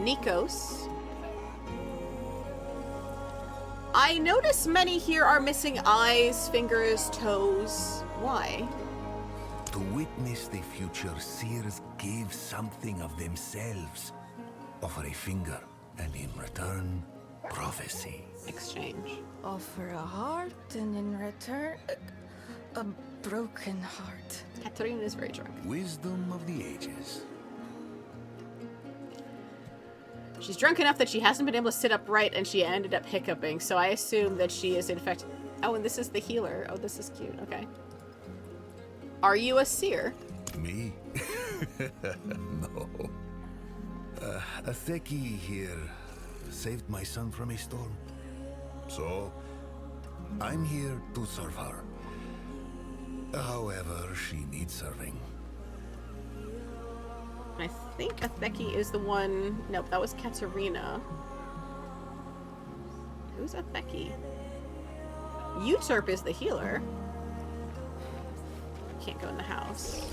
Nikos. I notice many here are missing eyes, fingers, toes. Why? To witness the future, seers gave something of themselves. Offer a finger, and in return, prophecy. Exchange. Offer a heart, and in return, a broken heart. Katarina is very drunk. Wisdom of the ages. She's drunk enough that she hasn't been able to sit upright, and she ended up hiccuping, so I assume that she is in fact... Oh, and this is the healer. Oh, this is cute. Okay. Are you a seer? Me? No. A Theki here saved my son from a storm. So, I'm here to serve her. However, she needs serving. I think Atheki is the one... Nope, that was Katarina. Who's Atheki? Usurp is the healer. Can't go in the house.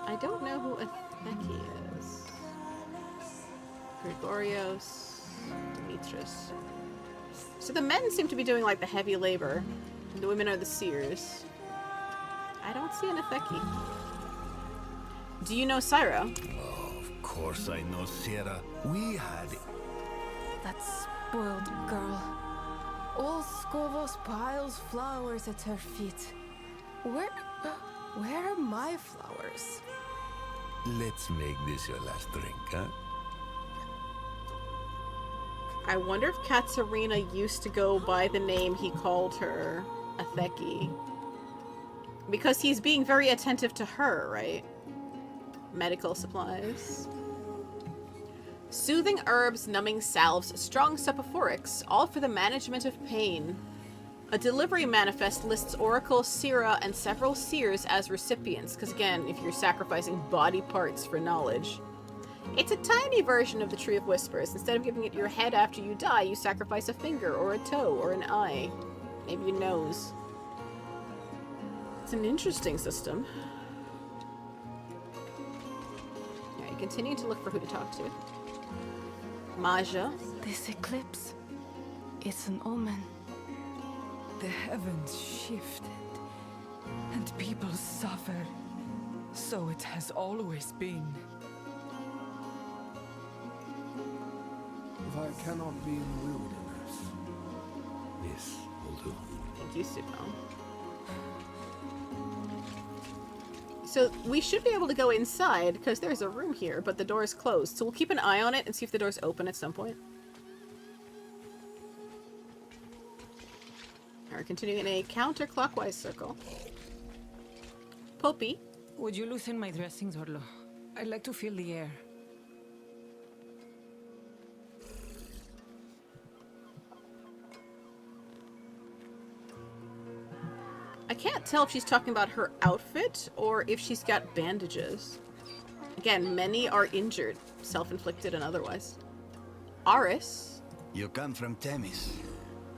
I don't know who Atheki is. Gregorios, Demetrius. So the men seem to be doing like the heavy labor. The women are the seers. I don't see an Atheki. Do you know Cyra? Oh, of course I know Sierra. We had... That spoiled girl. All Skovos piles flowers at her feet. Where are my flowers? Let's make this your last drink, huh? I wonder if Katarina used to go by the name he called her, Atheki. Because he's being very attentive to her, right? Medical supplies. Soothing herbs, numbing salves, strong soporifics, all for the management of pain. A delivery manifest lists Oracle Cyra and several seers as recipients, because again, if you're sacrificing body parts for knowledge. It's a tiny version of the Tree of Whispers. Instead of giving it your head after you die, you sacrifice a finger, or a toe, or an eye. Maybe a nose. It's an interesting system. Alright, continue to look for who to talk to. Maja. This eclipse, it's an omen. The heavens shifted, and people suffered. So it has always been. If I cannot be in the wilderness, this will do. Thank you, Supon. So we should be able to go inside, because there's a room here, but the door is closed. So we'll keep an eye on it and see if the door's open at some point. We're continuing in a counterclockwise circle. Poppy. Would you loosen my dressings, Orlo? I'd like to feel the air. I can't tell if she's talking about her outfit or if she's got bandages. Again, many are injured, self-inflicted and otherwise. Aris. You come from Themis,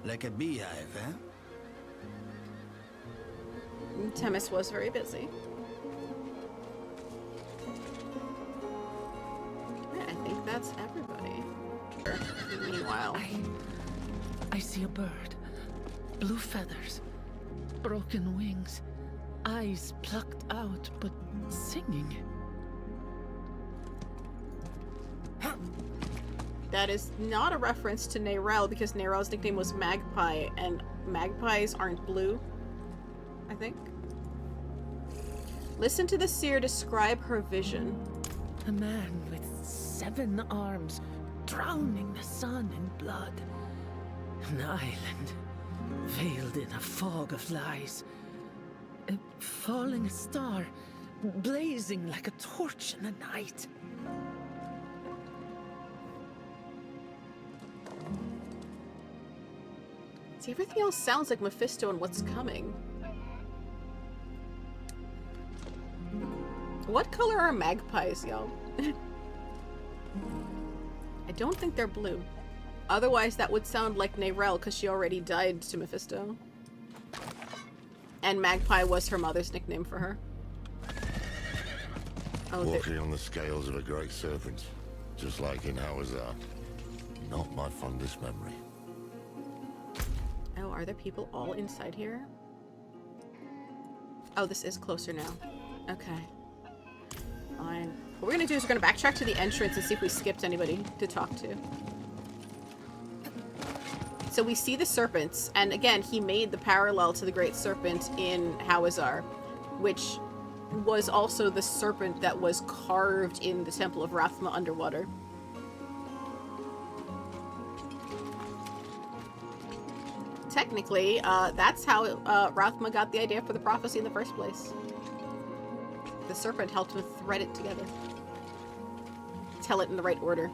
like a beehive, eh? Themis was very busy. Yeah, I think that's everybody. Meanwhile, I see a bird. Blue feathers. Broken wings. Eyes plucked out, but singing. that is not a reference to Neyrelle because Neyrelle's nickname was Magpie, and magpies aren't blue, I think. Listen to the seer describe her vision. A man with 7 arms, drowning the sun in blood. An island, veiled in a fog of lies. A falling star, blazing like a torch in the night. See, everything else sounds like Mephisto and what's coming. What color are magpies, y'all? I don't think they're blue. Otherwise, that would sound like Neyrelle, because she already died to Mephisto. And Magpie was her mother's nickname for her. Oh, Walking on the scales of a great serpent, just like in Hawazar. Not my fondest memory. Oh, are there people all inside here? Oh, this is closer now. Okay. Fine. What we're gonna do is we're gonna backtrack to the entrance and see if we skipped anybody to talk to. So we see the serpents, and again, he made the parallel to the Great Serpent in Hawazar, which was also the serpent that was carved in the Temple of Rathma underwater. Technically, that's how Rathma got the idea for the prophecy in the first place. The serpent helped him thread it together. Tell it in the right order.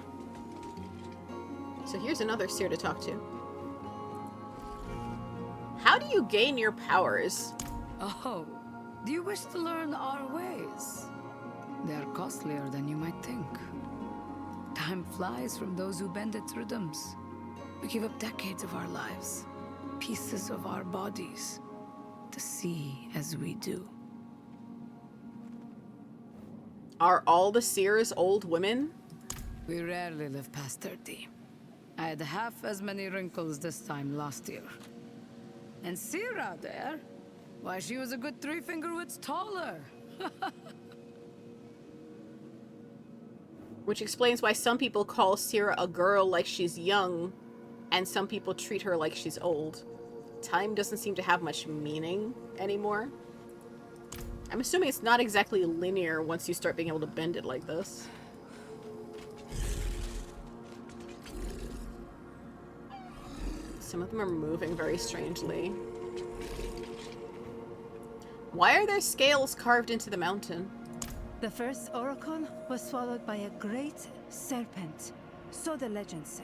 So here's another seer to talk to. How do you gain your powers? Oh, do you wish to learn our ways? They are costlier than you might think. Time flies from those who bend its rhythms. We give up decades of our lives, pieces of our bodies, to see as we do. Are all the seers old women? We rarely live past 30. I had half as many wrinkles this time last year. And Seer out there, why, she was a good 3 fingerwidths taller. Which explains why some people call Seer a girl like she's young, and some people treat her like she's old. Time doesn't seem to have much meaning anymore. I'm assuming it's not exactly linear once you start being able to bend it like this. Some of them are moving very strangely. Why are there scales carved into the mountain? The first oracle was swallowed by a great serpent, so the legends say.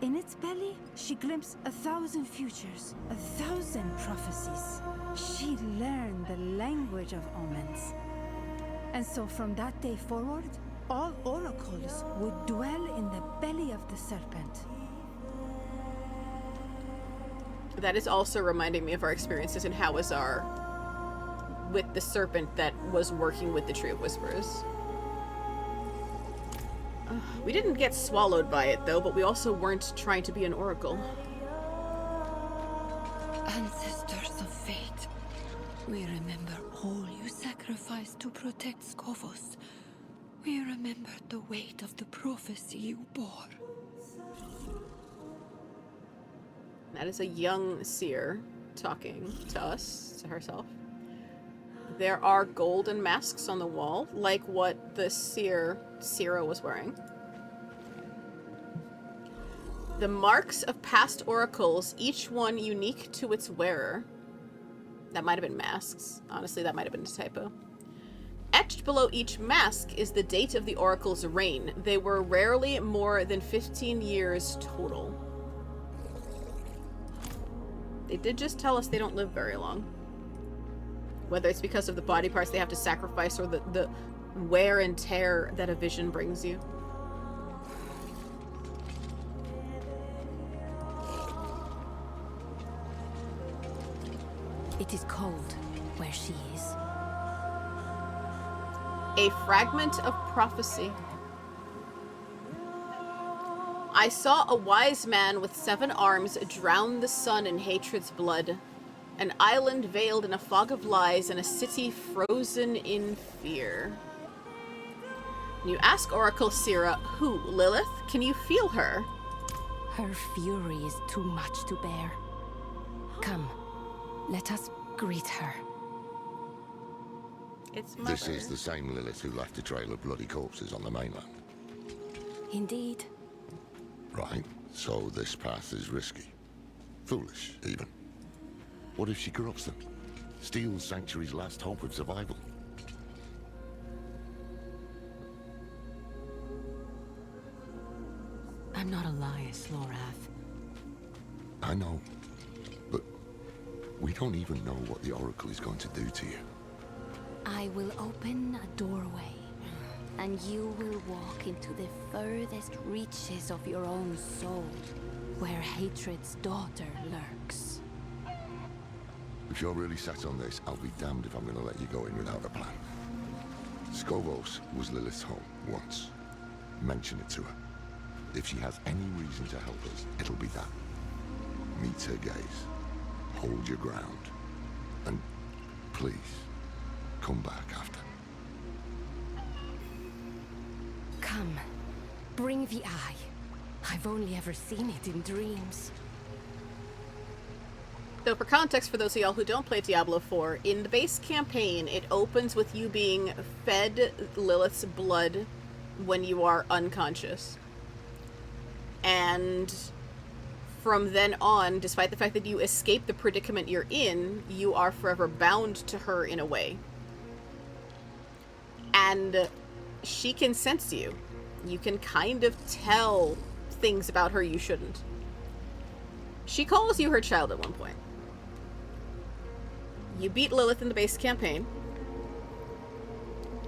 In its belly, she glimpsed 1,000 futures, 1,000 prophecies. She learned the language of omens. And so from that day forward, all oracles would dwell in the belly of the serpent. That is also reminding me of our experiences in Hawazar with the serpent that was working with the Tree of Whispers. We didn't get swallowed by it, though, but we also weren't trying to be an oracle. Ancestors of fate, we remember all you sacrificed to protect Skovos. We remember the weight of the prophecy you bore. That is a young seer talking to us, to herself. There are golden masks on the wall, like what the Seera was wearing. The marks of past oracles, each one unique to its wearer. That might have been masks. Honestly, that might have been a typo. Etched below each mask is the date of the oracle's reign. They were rarely more than 15 years total. They did just tell us they don't live very long. Whether it's because of the body parts they have to sacrifice or the wear and tear that a vision brings you. It is cold where she is. A fragment of prophecy. I saw a wise man with 7 arms drown the sun in hatred's blood. An island veiled in a fog of lies and a city frozen in fear. You ask Oracle Cyra, who, Lilith? Can you feel her? Her fury is too much to bear. Come, let us greet her. It's mother. This is the same Lilith who left a trail of bloody corpses on the mainland. Indeed. Right, so this path is risky. Foolish, even. What if she corrupts them? Steals Sanctuary's last hope of survival? I'm not a Elias, Lorath. I know, but we don't even know what the Oracle is going to do to you. I will open a doorway, and you will walk into the furthest reaches of your own soul, where hatred's daughter lurks. If you're really set on this, I'll be damned if I'm going to let you go in without a plan. Skovos was Lilith's home once. Mention it to her. If she has any reason to help us, it'll be that. Meet her gaze. Hold your ground. And please, come back after. Come. Bring the eye. I've only ever seen it in dreams. So for context, for those of y'all who don't play Diablo 4, in the base campaign, it opens with you being fed Lilith's blood when you are unconscious. And from then on, despite the fact that you escape the predicament you're in, you are forever bound to her in a way. And she can sense you. You can kind of tell things about her you shouldn't. She calls you her child at one point. You beat Lilith in the base campaign,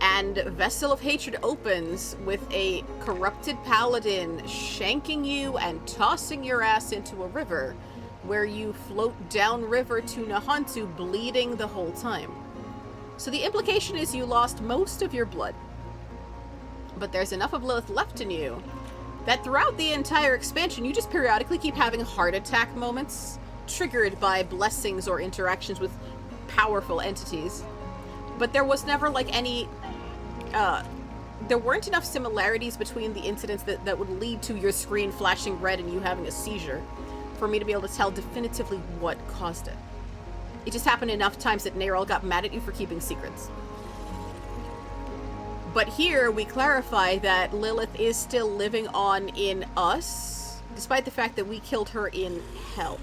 and Vessel of Hatred opens with a corrupted paladin shanking you and tossing your ass into a river, where you float downriver to Nahantu bleeding the whole time. So the implication is you lost most of your blood, but there's enough of Lilith left in you that throughout the entire expansion you just periodically keep having heart attack moments triggered by blessings or interactions with powerful entities. But there was never like any there weren't enough similarities between the incidents that would lead to your screen flashing red and you having a seizure for me to be able to tell definitively what caused it. It just happened enough times that Neyrelle got mad at you for keeping secrets. But here we clarify that Lilith is still living on in us, despite the fact that we killed her in hell.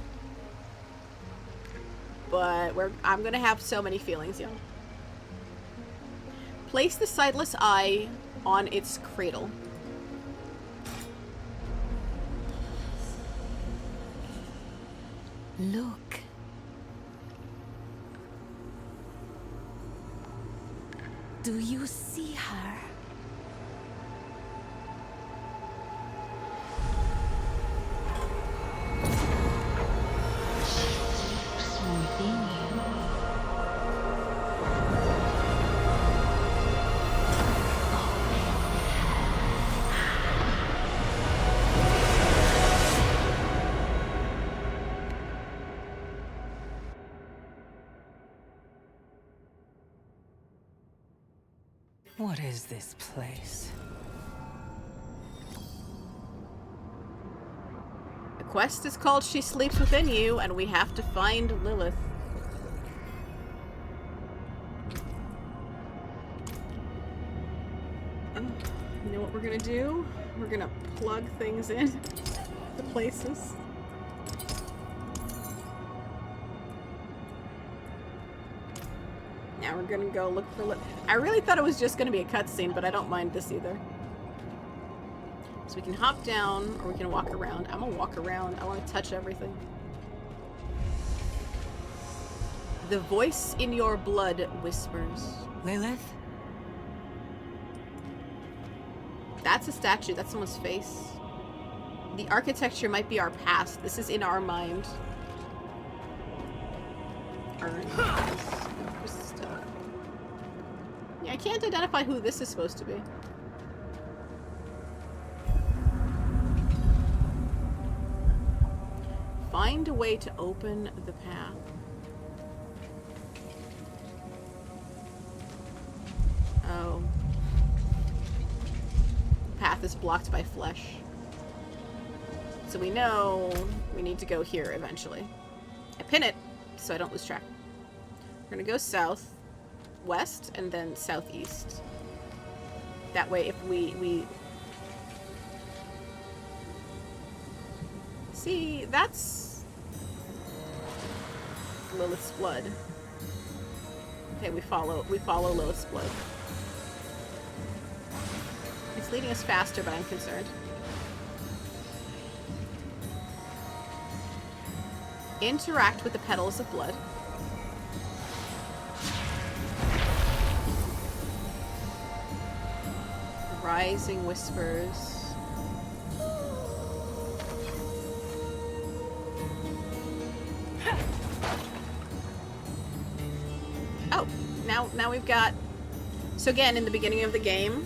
But I'm gonna have so many feelings, y'all. Place the sightless eye on its cradle. Look. Do you see her? What is this place? The quest is called She Sleeps Within You, and we have to find Lilith. You know what we're gonna do? We're gonna plug things in the places. Now we're gonna go look for Lilith. I really thought it was just gonna be a cutscene, but I don't mind this either. So we can hop down, or we can walk around. I'm gonna walk around. I want to touch everything. The voice in your blood whispers. Lilith? That's a statue. That's someone's face. The architecture might be our past. This is in our mind. Yeah, I can't identify who this is supposed to be. Find a way to open the path. Oh. The path is blocked by flesh. So we know we need to go here eventually. I pin it so I don't lose track. We're gonna go south, west, and then southeast. That way if we see, that's Lilith's blood. Okay, we follow Lilith's blood. It's leading us faster, but I'm concerned. Interact with the petals of blood. Rising whispers. now we've got... So again, in the beginning of the game,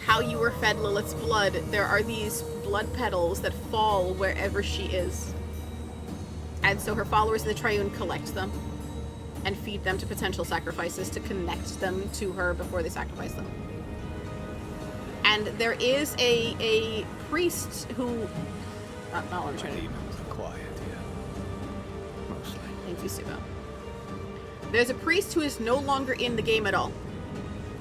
how you were fed Lilith's blood, there are these blood petals that fall wherever she is. And so her followers in the Triune collect them and feed them to potential sacrifices to connect them to her before they sacrifice them. And there is a priest who... I'm trying to... Quiet here. Mostly. Thank you, Subo. There's a priest who is no longer in the game at all,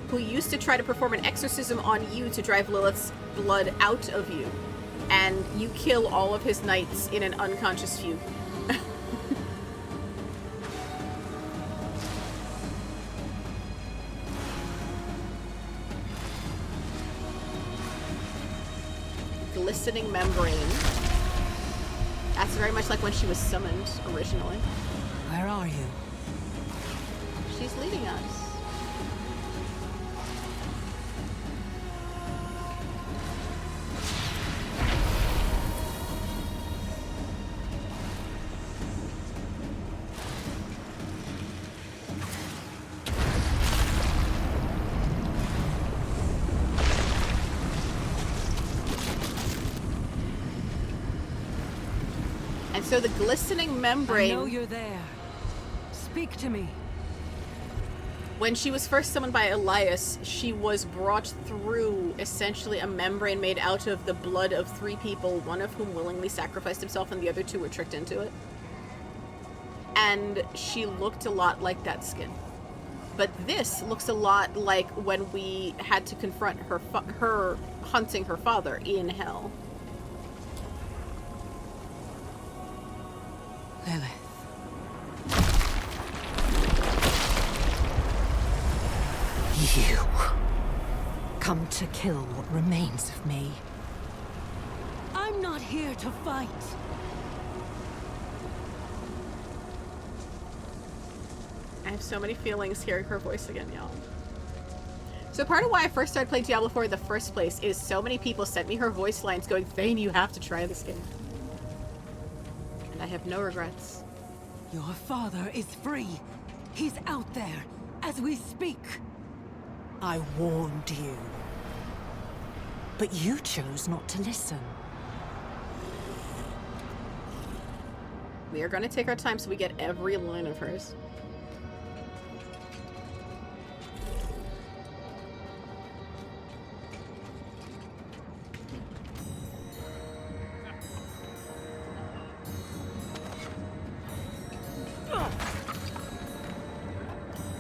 who used to try to perform an exorcism on you to drive Lilith's blood out of you. And you kill all of his knights in an unconscious fugue. Glistening membrane. That's very much like when she was summoned originally. Where are you? She's leading us. And so the glistening membrane... I know you're there. Speak to me. When she was first summoned by Elias, she was brought through essentially a membrane made out of the blood of 3 people, one of whom willingly sacrificed himself and the other 2 were tricked into it. And she looked a lot like that skin. But this looks a lot like when we had to confront her hunting her father in hell. Lilith. You come to kill what remains of me. I'm not here to fight. I have so many feelings hearing her voice again, y'all. So part of why I first started playing Diablo 4 in the first place is so many people sent me her voice lines going, Thane, you have to try this game. And I have no regrets. Your father is free. He's out there, as we speak. I warned you. But you chose not to listen. We are going to take our time so we get every line of hers.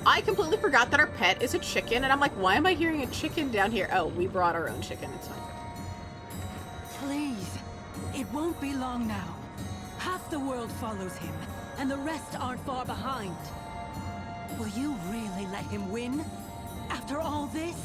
I completely forgot that our pet is a chicken, and I'm like, why am I hearing a chicken down here? Oh, we brought our own chicken, it's fine. Please, it won't be long now. Half the world follows him, and the rest aren't far behind. Will you really let him win? After all this?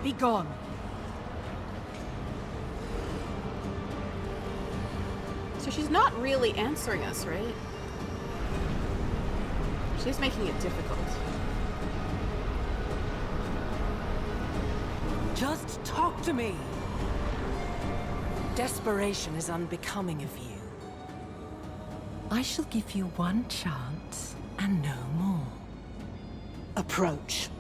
Be gone. So she's not really answering us, right? She's making it difficult. Just talk to me. Desperation is unbecoming of you. I shall give you one chance and no more. Approach.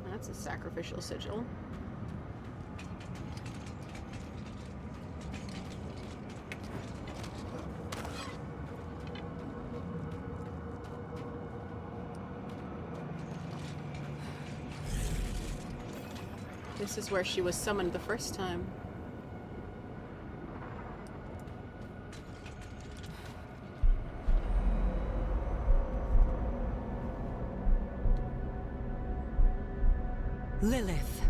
That's a sacrificial sigil. This is where she was summoned the first time. Lilith.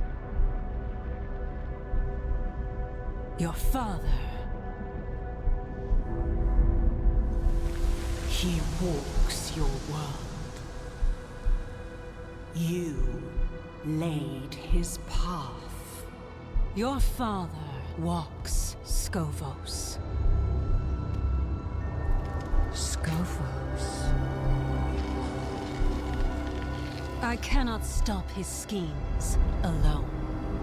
Your father. He walks your world. You laid his path. Your father walks Skovos. Skovos. I cannot stop his schemes alone.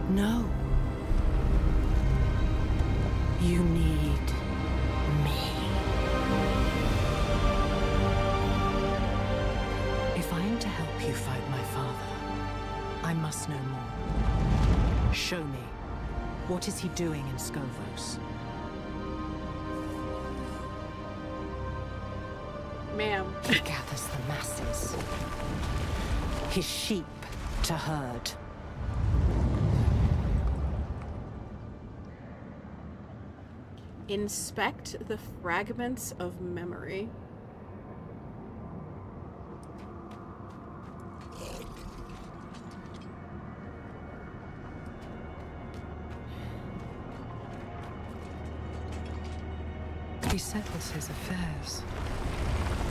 No. You need me. If I am to help you fight my father, I must know more. Show me. What is he doing in Skovos? Ma'am. He gathers the masses. His sheep to herd. Inspect the fragments of memory. He settles his affairs.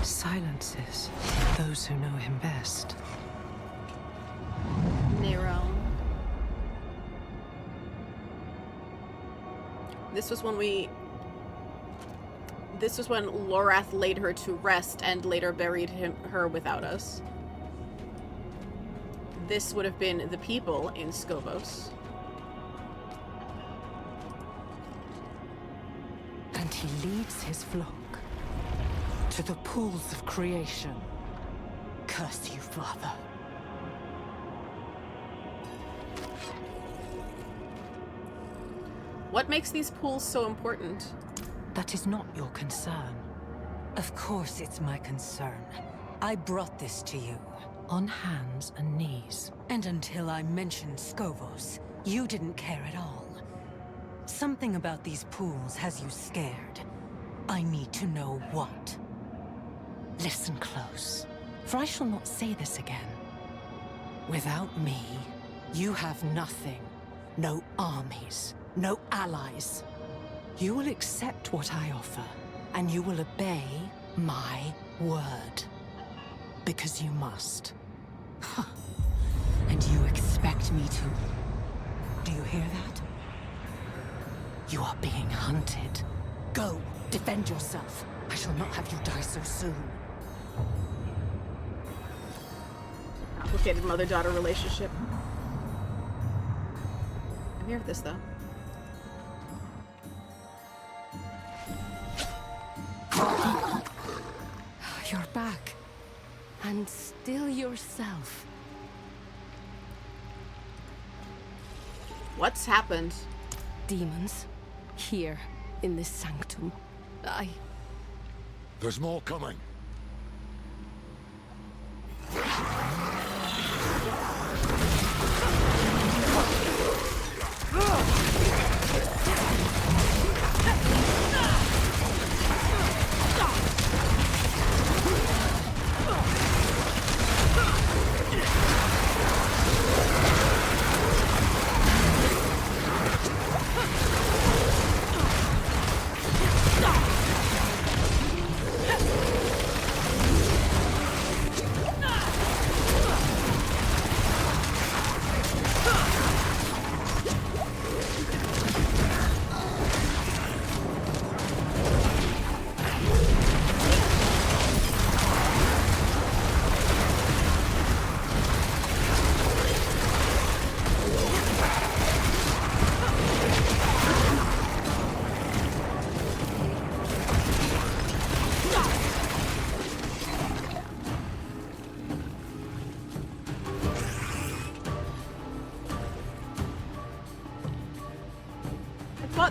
Silences those who know him best. Neyrelle. This was when Lorath laid her to rest and later buried her without us. This would have been the people in Skovos. And he leads his flock to the pools of creation. Curse you, Father. What makes these pools so important? That is not your concern. Of course it's my concern. I brought this to you. On hands and knees. And until I mentioned Skovos, you didn't care at all. Something about these pools has you scared. I need to know what. Listen close, for I shall not say this again. Without me, you have nothing. No armies, no allies. You will accept what I offer, and you will obey my word. Because you must. Huh. And you expect me to... Do you hear that? You are being hunted. Go, defend yourself. I shall not have you die so soon. Complicated mother-daughter relationship. I'm here for this, though. You're back. And still yourself. What's happened? Demons. Here, in this sanctum. There's more coming.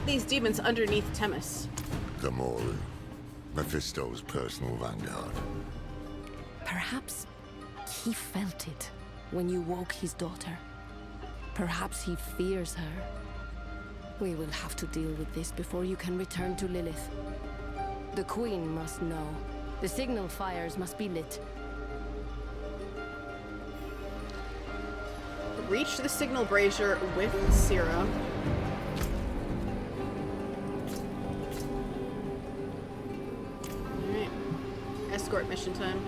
These demons underneath Temis. Gamora, Mephisto's personal vanguard. Perhaps he felt it when you woke his daughter. Perhaps he fears her. We will have to deal with this before you can return to Lilith. The Queen must know. The signal fires must be lit. Reach the signal brazier with Cyra. Alright. Escort mission time.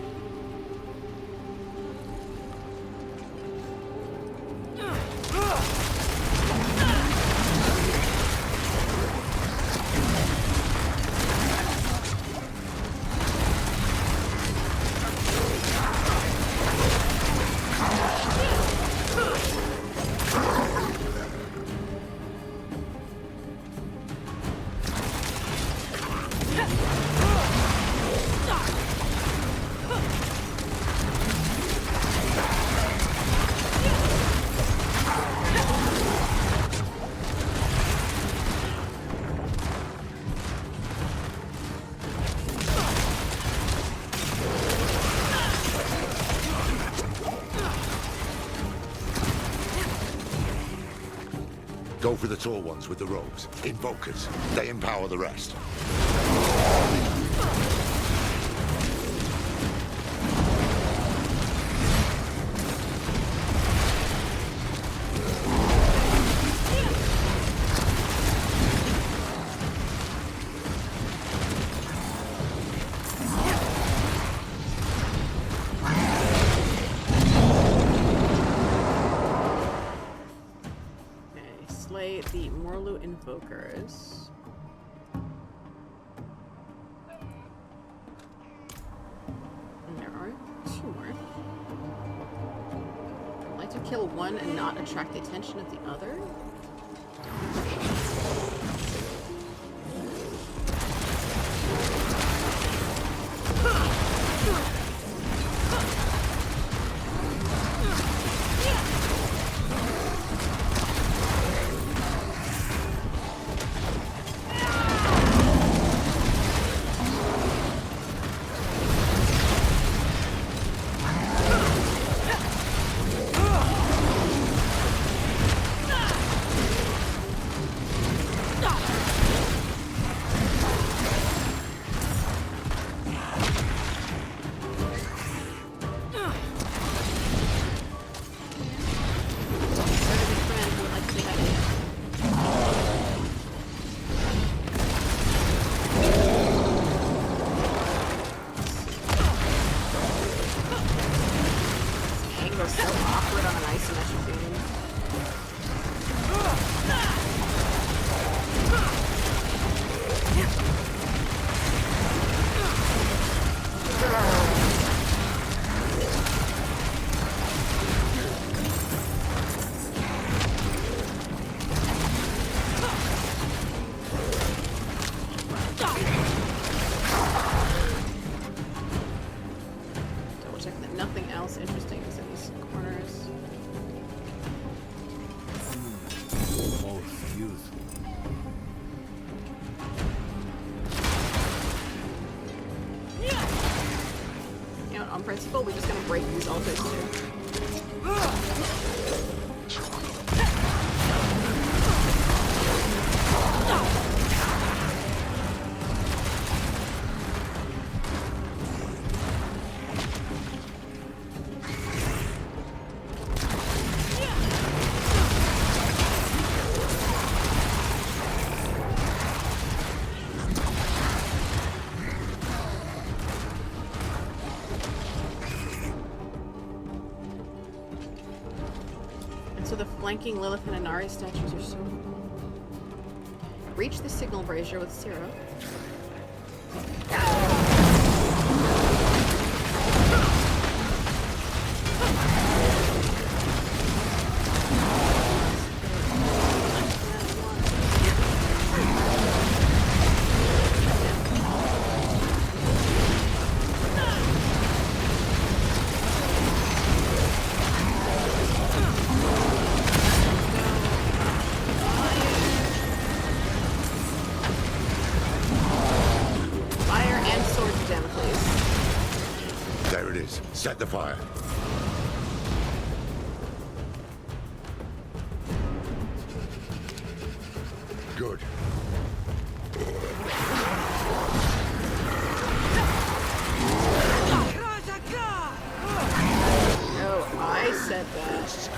Go for the tall ones with the robes. Invokers. They empower the rest. The Morlu invokers. And there are 2 more. I'd like to kill one and not attract the attention of the other. We're just gonna break these altars too. Flanking Lilith and Inari statues are so cool. Reach the signal brazier with Cyra. Set the fire. Good. No, I said that.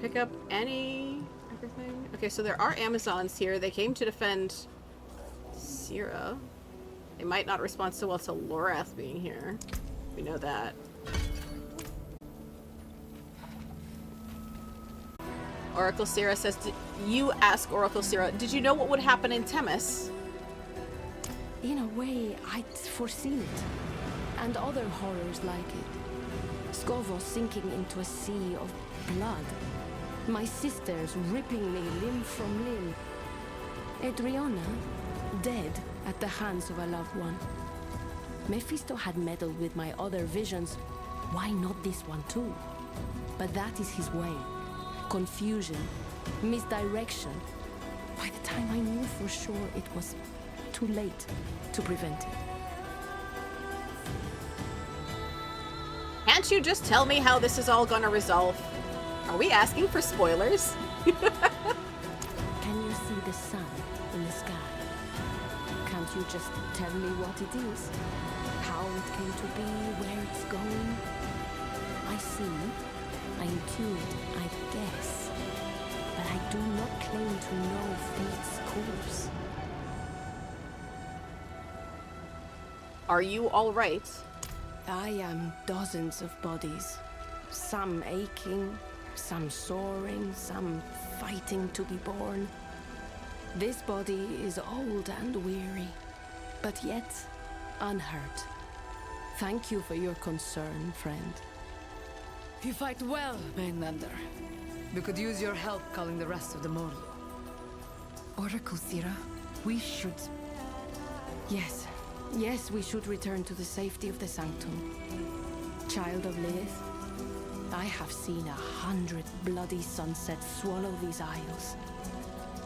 Pick up everything. Okay, so there are Amazons here. They came to defend Seer. They might not respond so well to Lorath being here. We know that. Oracle Cyra says, you ask Oracle Cyra, did you know what would happen in Themis? In a way, I'd foreseen it. And other horrors like it. Skovos sinking into a sea of blood. My sisters ripping me limb from limb. Adriana, dead at the hands of a loved one. Mephisto had meddled with my other visions. Why not this one too? But that is his way. Confusion, misdirection. By the time I knew for sure, it was too late to prevent it. Can't you just tell me how this is all gonna resolve? Are we asking for spoilers? Can you see the sun in the sky? Can't you just tell me what it is? How it came to be, where it's going? I see, I intuit, I guess. But I do not claim to know fate's course. Are you all right? I am dozens of bodies. Some aching, some soaring, some fighting to be born. This body is old and weary, but yet unhurt. Thank you for your concern, friend. You fight well, Mainlander. We could use your help calling the rest of the Morlu. Oracle Cyra, we should... Yes, we should return to the safety of the Sanctum. Child of Lilith, I have seen 100 bloody sunsets swallow these isles.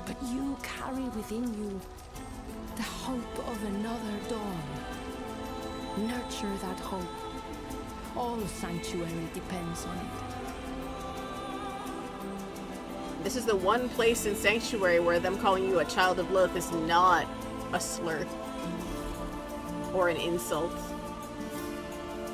But you carry within you the hope of another dawn. Nurture that hope. All Sanctuary depends on it. This is the one place in Sanctuary where them calling you a child of Lilith is not a slur or an insult.